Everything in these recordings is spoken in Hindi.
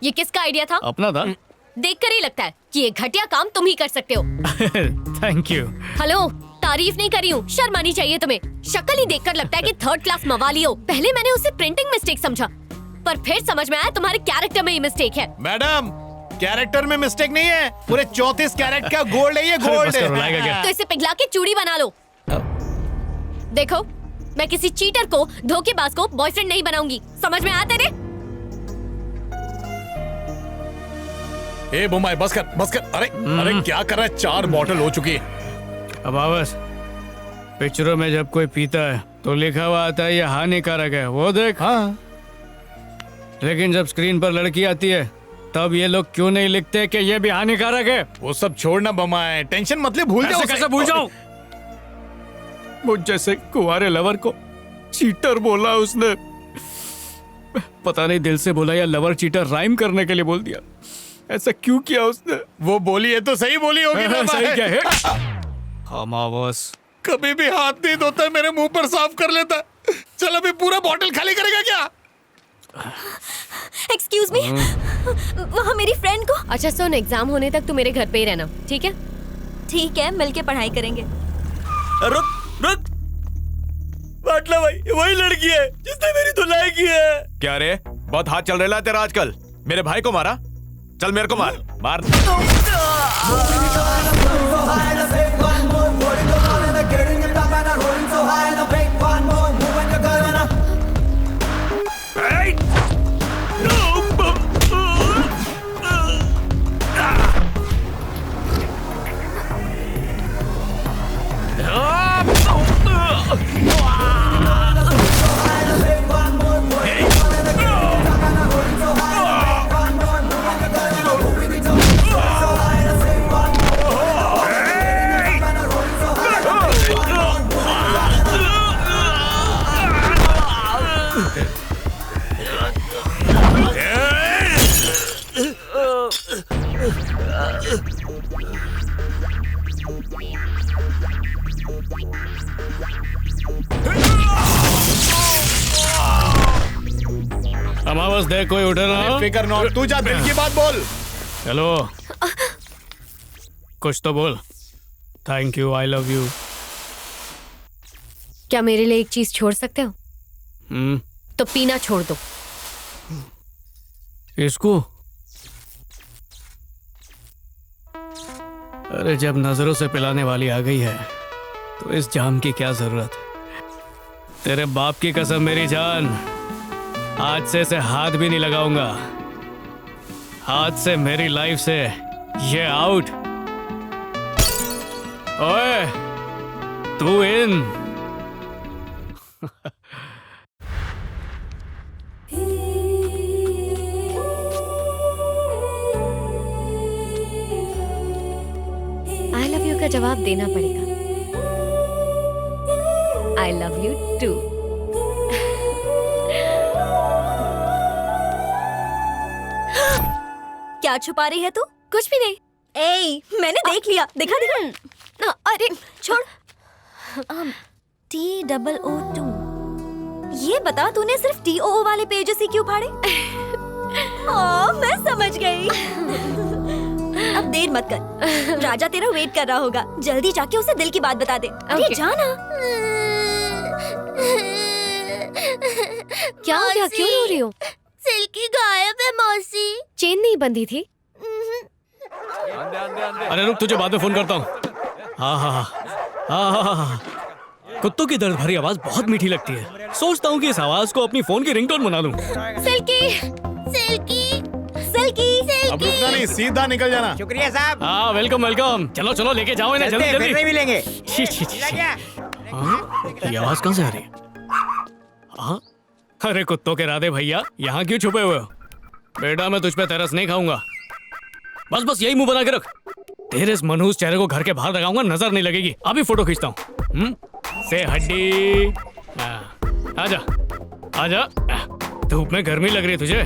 ये किसका आइडिया था? अपना था। देखकर ही लगता है कि ये घटिया काम तुम ही कर सकते हो। Thank you. हेलो, तारीफ नहीं करी हूँ, शर्म आनी चाहिए तुम्हें। शक्ल ही देखकर लगता है कि थर्ड क्लास मवाली हो। पहले मैंने उसे प्रिंटिंग मिस्टेक समझा, पर फिर समझ में आया तुम्हारे कैरेक्टर में ही मिस्टेक है। मैडम, कैरेक्टर में मिस्टेक नहीं है, पूरे 34 कैरेट का गोल्ड है ये, गोल्ड है। तो इसे पिघला के चूड़ी बना लो। देखो, मैं किसी चीटर को, धोखेबाज को बॉयफ्रेंड नहीं बनाऊंगी, समझ में आया तेरे? ए बुमाई, बस कर। अरे क्या कर रहा है? 4 बॉटल हो चुकी है। अब आवाज, पिक्चरों में जब कोई पीता है तो लिखा हुआ आता है ये हानिकारक है, वो देख। हाँ, लेकिन जब स्क्रीन पर लड़की आती है तब ये लोग क्यों नहीं लिखते कि ये भी हानिकारक है? वो सब छोड़ना बुमाई, टेंशन मत ले, भूल जाओ। कैसे भूल जाऊं? मुझ जैसे कुंवारे लवर को चीटर बोला उसने। पता नहीं दिल से बोला या लवर चीटर राइम करने के लिए बोल दिया। ऐसा क्यों किया उसने? वो बोली है तो सही बोली होगी ना। सही क्या है? हम आवाज कभी भी हाथ नहीं धोता, मेरे मुंह पर साफ कर लेता। चल अभी पूरा बॉटल खाली करेगा क्या? एक्सक्यूज मी, वहाँ मेरी फ्रेंड को। अच्छा सुन, एग्जाम होने तक तू मेरे घर पे ही रहना, ठीक है? ठीक है, मिलके पढ़ाई करेंगे। रुक। बाटला भाई, वही लड़की है जिसने मेरी धुलाई की है। क्या रे, बहुत हाथ चल रहा है तेरा आजकल। मेरे भाई को मारा, चल मेरे को मार। हम आवाज दे, कोई उठे ना। फिकर नॉट, तू जा, दिल की बात बोल। हेलो, कुछ तो बोल। Thank you, I love you. क्या मेरे लिए एक चीज छोड़ सकते हो? तो पीना छोड़ दो। इसको? अरे जब नजरों से पिलाने वाली आ गई है तो इस जाम की क्या जरूरत है? तेरे बाप की कसम मेरी जान, आज से इसे हाथ भी नहीं लगाऊंगा। हाथ से मेरी लाइफ से ये आउट। ओए, तू इन। आई लव यू का जवाब देना पड़ेगा। I love you too. क्या छुपा रही है तू? कुछ भी नहीं। ए, मैंने देख लिया। दिखा। अरे छोड़। TOO2। ये बता, तूने सिर्फ TOO वाले पेजेस ही क्यों फाड़े? मैं समझ गई। अब देर मत कर, राजा तेरा वेट कर रहा होगा। जल्दी जाके उसे दिल की बात बता दे। अरे जाना। क्या हो गया, क्यों रो रही हो? सिल्की गायब है मौसी। चेन नहीं बंधी थी? अरे रुक, तुझे बाद में फोन करता हूँ। हाँ। कुत्तों की दर्द भरी आवाज बहुत मीठी लगती है। सोचता हूँ कि इस आवाज को अपनी फोन की रिंगटोन बना लूं। सिल्की। अब रुकना नहीं, सीधा निकल जाना। शुक्रिया साहब। हाँ, वेलकम। चलो लेके जाओ इन्हें, जल्दी। फिर नहीं मिलेंगे। ये आवाज कहाँ से आ रही है? हाँ? अरे कुत्तों के राधे भैया, यहाँ क्यों छुपे हुए हो? बेटा, मैं तुझ पे तरस नहीं खाऊंगा। बस यही मुंह बना के रख। तेरे इस मनहूस चेहरे को घर के बाहर लगाऊंगा, नजर नहीं लगेगी। अभी फोटो खींचता हूँ। से हड्डी। आजा। धूप में गर्मी लग रही है तुझे?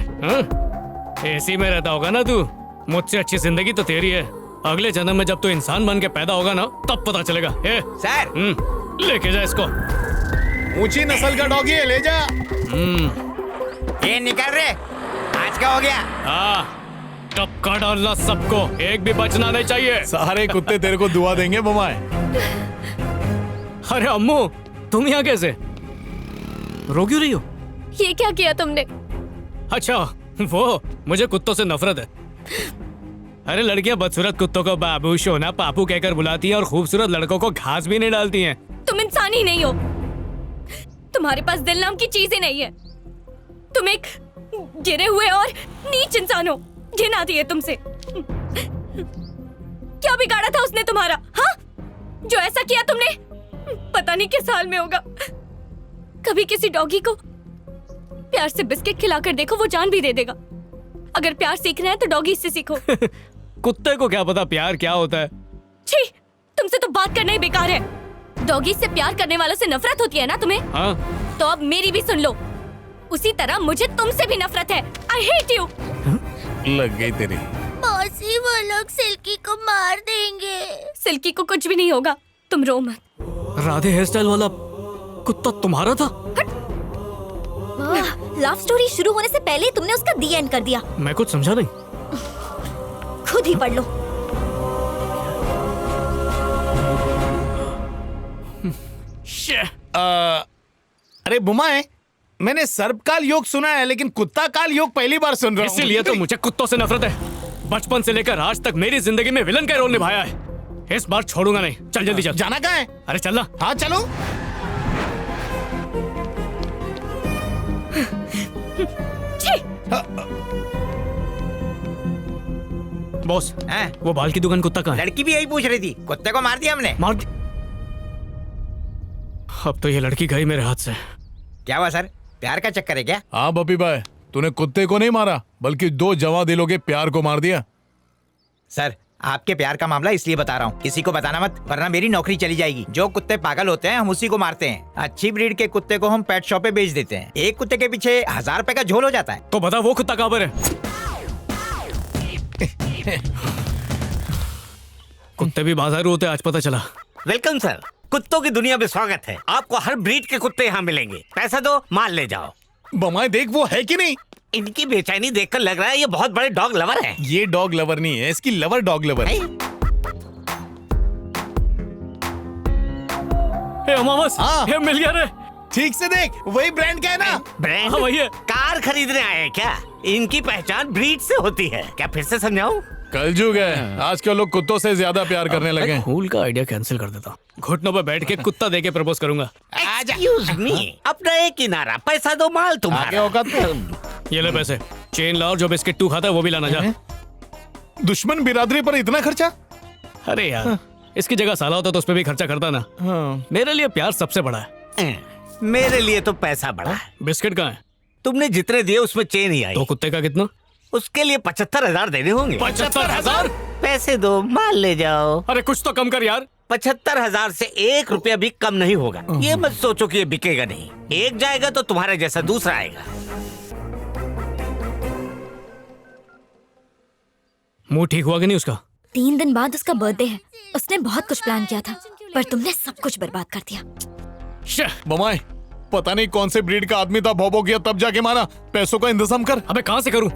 एसी में रहता होगा ना तू। मुझसे अच्छी जिंदगी तो तेरी है। अगले जन्म में जब तू इंसान बन के पैदा होगा ना, तब पता चलेगा। सर, लेके जा इसको। ऊंची नस्ल का डॉगी है, ले जा। ये निकल रे, आज का हो गया। हाँ, टपका डालना सबको, एक भी बचना नहीं चाहिए। सारे कुत्ते तेरे को दुआ देंगे बमाए। अरे अम्मू, तुम यहाँ कैसे? रो क्यों रही हो? ये क्या किया तुमने? अच्छा, वो मुझे कुत्तों से नफरत है। अरे लड़कियां बदसूरत कुत्तों को बाबू, शोना, पापू कहकर बुलाती हैं और खूबसूरत लड़कों को घास भी नहीं डालती हैं। तुम इंसान ही नहीं हो। तुम्हारे पास दिल नाम की चीज ही नहीं है। तुम एक गिरे हुए और नीच इंसान हो। घिन आती है तुमसे। क्या बिगाड़ा था उसने तुम्हारा? हाँ, जो ऐसा किया तुमने, पता नहीं किस हाल में होगा। कभी किसी डॉगी को प्यार से बिस्किट खिलाकर देखो, वो जान भी दे देगा। अगर प्यार सीखना है तो डॉगी से सीखो। कुत्ते को क्या पता प्यार क्या होता है? छी, तुमसे तो बात करना ही बेकार है। डॉगी से प्यार करने वालों से नफरत होती है ना तुम्हें? हाँ, तो अब मेरी भी सुन लो। उसी तरह मुझे तुमसे भी नफरत है। I hate you. लग गई तेरी। मौसी, वो लोग सिल्की को मार देंगे। सिल्की को कुछ भी नहीं होगा, तुम रो मत। राधे हेयर स्टाइल वाला कुत्ता तुम्हारा था? लव स्टोरी शुरू होने से पहले ही तुमने उसका दी एंड कर दिया। मैं कुछ समझा नहीं। खुद ही पढ़ लो। अरे बुमाए, मैंने सर्पकाल योग सुना है लेकिन कुत्ता काल योग पहली बार सुन रहा हूँ। इसीलिए तो मुझे कुत्तों से नफरत है। बचपन से लेकर आज तक मेरी जिंदगी में विलन का रोल निभाया है। इस बार छोड़ूंगा नहीं। चल जल्दी चल। जाना कहाँ है? अरे चलना। हाँ चलो। बॉस, हाँ? वो बाल की दुकान कुत्ता कहाँ है? लड़की भी यही पूछ रही थी, कुत्ते को मार दिया हमने। मार दी- अब तो ये लड़की गई मेरे हाथ से। क्या हुआ सर, प्यार का चक्कर है क्या? हाँ बपी भाई, तूने कुत्ते को नहीं मारा बल्कि दो जवां दिलों के प्यार को मार दिया। सर, आपके प्यार का मामला इसलिए बता रहा हूँ, किसी को बताना मत वरना मेरी नौकरी चली जाएगी। जो कुत्ते पागल होते हैं हम उसी को मारते हैं। अच्छी ब्रीड के कुत्ते को हम पेट शॉप पे बेच देते हैं। एक कुत्ते के पीछे 1000 रुपए का झोल हो जाता है। तो बता वो कुत्ता कहाँ पर है? कुत्ते भी बाजारू होते, आज पता चला। वेलकम सर, कुत्तों की दुनिया में स्वागत है। आपको हर ब्रीड के कुत्ते यहाँ मिलेंगे। पैसा दो, माल ले जाओ। बमाए देख, वो है कि नहीं? इनकी बेचैनी देखकर लग रहा है ये बहुत बड़े डॉग लवर है। ये डॉग लवर नहीं है, इसकी लवर डॉग लवर है। हे अमावस, हाँ। हे मिल गया रे। ठीक से देख, वही ब्रांड का है ना? ब्रांड? हाँ, वही है। कार खरीदने आए हैं क्या? इनकी पहचान ब्रीड से होती है। क्या फिर से समझाऊं? कलयुग है, आजकल लोग कुत्तों से ज्यादा प्यार करने लगे हैं। फूल का आइडिया कैंसिल कर देता हूँ। घुटनों पर बैठ के कुत्ता दे के प्रपोज करूंगा। एक्सक्यूज मी, अपना एक किनारा, पैसा दो, माल आगे तुम्हारा। औकात पे। ये ले पैसे। चेन ला और जो बिस्किट तू खाता है वो भी लाना जा। दुश्मन बिरादरी पर इतना खर्चा? अरे यार, इसकी जगह साला होता तो उस पर भी खर्चा करता ना। हाँ। मेरे लिए प्यार सबसे बड़ा है। मेरे लिए तो पैसा बड़ा है। बिस्किट कहाँ है? तुमने जितने दिए उसमें चेन ही आई। तो कुत्ते का कितना? उसके लिए 75,000 देने होंगे। 75,000? पैसे दो, माल ले जाओ। अरे कुछ तो कम कर यार। 75,000 से 1 रुपया भी कम नहीं होगा। ये मत सोचो कि ये बिकेगा नहीं। एक जाएगा तो तुम्हारे जैसा दूसरा आएगा। मुंह ठीक हुआ कि नहीं उसका? 3 दिन बाद उसका बर्थडे है। उसने बहुत कुछ प्लान किया था पर तुमने सब कुछ बर्बाद कर दिया। श्ह, बमाए, पता नहीं कौन से ब्रीड का आदमी था, भौभो किया तब जाके मारा। पैसों का इंतजाम कर। अबे कहाँ से करूं?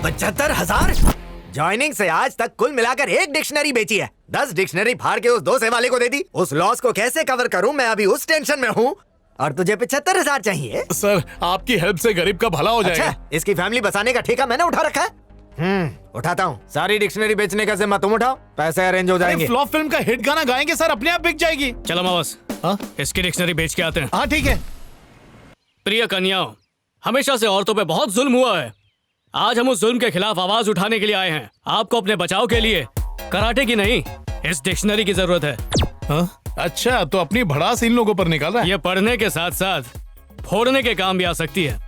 75,000? ज्वाइनिंग से आज तक कुल मिलाकर 1 डिक्शनरी बेची है। 10 डिक्शनरी फाड़ के उस 200 वाले को दे दी। उस लॉस को कैसे कवर करूं, मैं अभी उस टेंशन में हूँ। और तुझे 75,000 चाहिए? सर, आपकी हेल्प से गरीब का भला हो जाएगा। अच्छा, इसकी फैमिली बसाने का ठेका मैंने उठा रखा है। उठाता हूँ। सारी डिक्शनरी बेचने का जिम्मा तुम उठाओ, पैसे अरेंज हो जाएंगे। फ्लॉप फिल्म का हिट गाना गाएंगे सर, अपने आप बिक जाएगी। चल अमावस, हाँ? इसकी डिक्शनरी बेच के आते हैं। हाँ ठीक है। प्रिय कन्याओं, हमेशा से औरतों पे बहुत जुल्म हुआ है। आज हम उस जुल्म के खिलाफ आवाज उठाने के लिए आए हैं। आपको अपने बचाव के लिए कराटे की नहीं, इस डिक्शनरी की जरूरत है। हाँ? अच्छा, तो अपनी भड़ास इन लोगों पर निकाल रहा है। ये पढ़ने के साथ साथ फोड़ने के काम भी आ सकती है।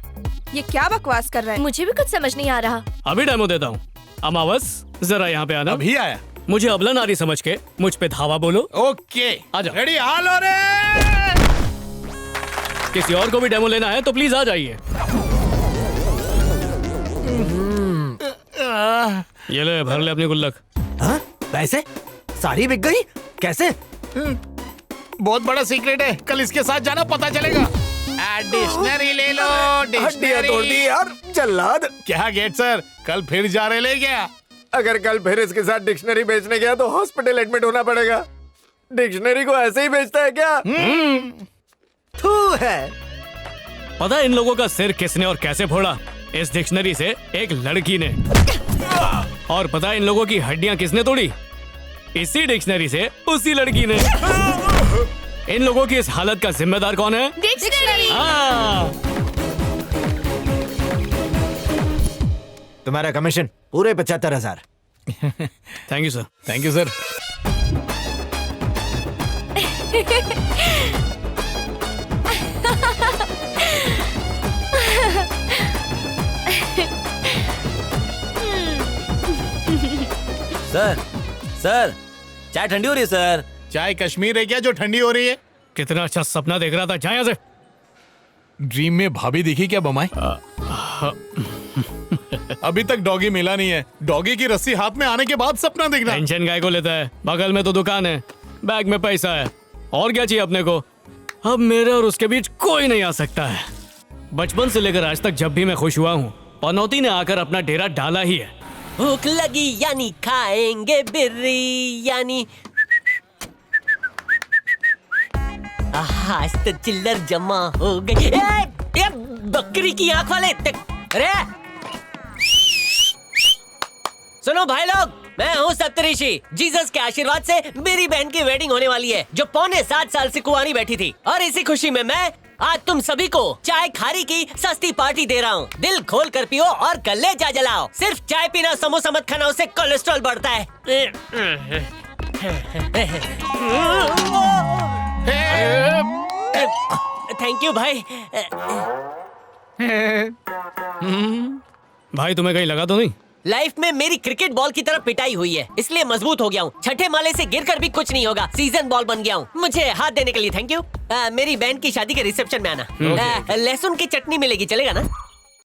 ये क्या बकवास कर रहा है? मुझे भी कुछ समझ नहीं आ रहा। अभी डेमो देता हूँ। अमावस, जरा यहाँ पे आना। अभी आया। मुझे अबला नारी समझ के मुझ पे धावा बोलो। ओके, आजा। रेडी, हालो रे। किसी और को भी डेमो लेना है तो प्लीज आ जाइए। ये ले, भर ले अपनी गुल्लक। हाँ? पैसे सारी बिक गई? कैसे? बहुत बड़ा सीक्रेट है, कल इसके साथ जाना, पता चलेगा। डिक्शनरी ले लो, हड्डियां तोड़ दी यार जल्लाद। क्या गेट सर, कल फिर जा रहे ले क्या? अगर कल फिर इसके साथ डिक्शनरी बेचने गया तो हॉस्पिटल एडमिट होना पड़ेगा। डिक्शनरी को ऐसे ही बेचता है क्या? थू है। पता है इन लोगों का सिर किसने और कैसे फोड़ा? इस डिक्शनरी से एक लड़की ने। और पता है इन लोगों की हड्डियां किसने तोड़ी? इसी डिक्शनरी से उसी लड़की ने। इन लोगों की इस हालत का जिम्मेदार कौन है? डिक्शनरी। हाँ। तुम्हारा कमीशन पूरे 75,000। Thank you sir. Thank you sir. Sir sir चाय ठंडी हो रही है सर। चाय कश्मीर है क्या जो ठंडी हो रही है? कितना अच्छा सपना देख रहा था। जाए यहाँ से। ड्रीम में भाभी दिखी क्या बमाई? अभी तक डॉगी मिला नहीं है। डॉगी की रस्सी हाथ में आने के बाद सपना देखना। टेंशन काय को लेता है? बगल में तो दुकान है, बैग में पैसा है, और क्या चाहिए अपने को? अब मेरे और उसके बीच कोई नहीं आ सकता है। बचपन से लेकर आज तक जब भी मैं खुश हुआ हूँ, पनौती ने आकर अपना डेरा डाला ही है। भूख लगी यानी खाएंगे बिरयानी। आज तो चिल्लर जमा हो गई। ये बकरी की आंख वाले। अरे सुनो भाई लोग, मैं हूँ सप्तऋषि। जीसस के आशीर्वाद से मेरी बहन की वेडिंग होने वाली है, जो पौने 7 साल से कुंवारी बैठी थी। और इसी खुशी में मैं आज तुम सभी को चाय खारी की सस्ती पार्टी दे रहा हूँ। दिल खोल कर पियो और कलेजा जलाओ। सिर्फ चाय पीना, समोसा मत खाना, उससे कोलेस्ट्रॉल बढ़ता है। थैंक यू भाई। भाई तुम्हें कहीं लगा तो नहीं? लाइफ में मेरी क्रिकेट बॉल की तरह पिटाई हुई है, इसलिए मजबूत हो गया हूँ। छठे माले से गिरकर भी कुछ नहीं होगा। सीजन बॉल बन गया हूँ। मुझे हाथ देने के लिए थैंक यू। मेरी बहन की शादी के रिसेप्शन में आना। लहसुन की चटनी मिलेगी, चलेगा ना?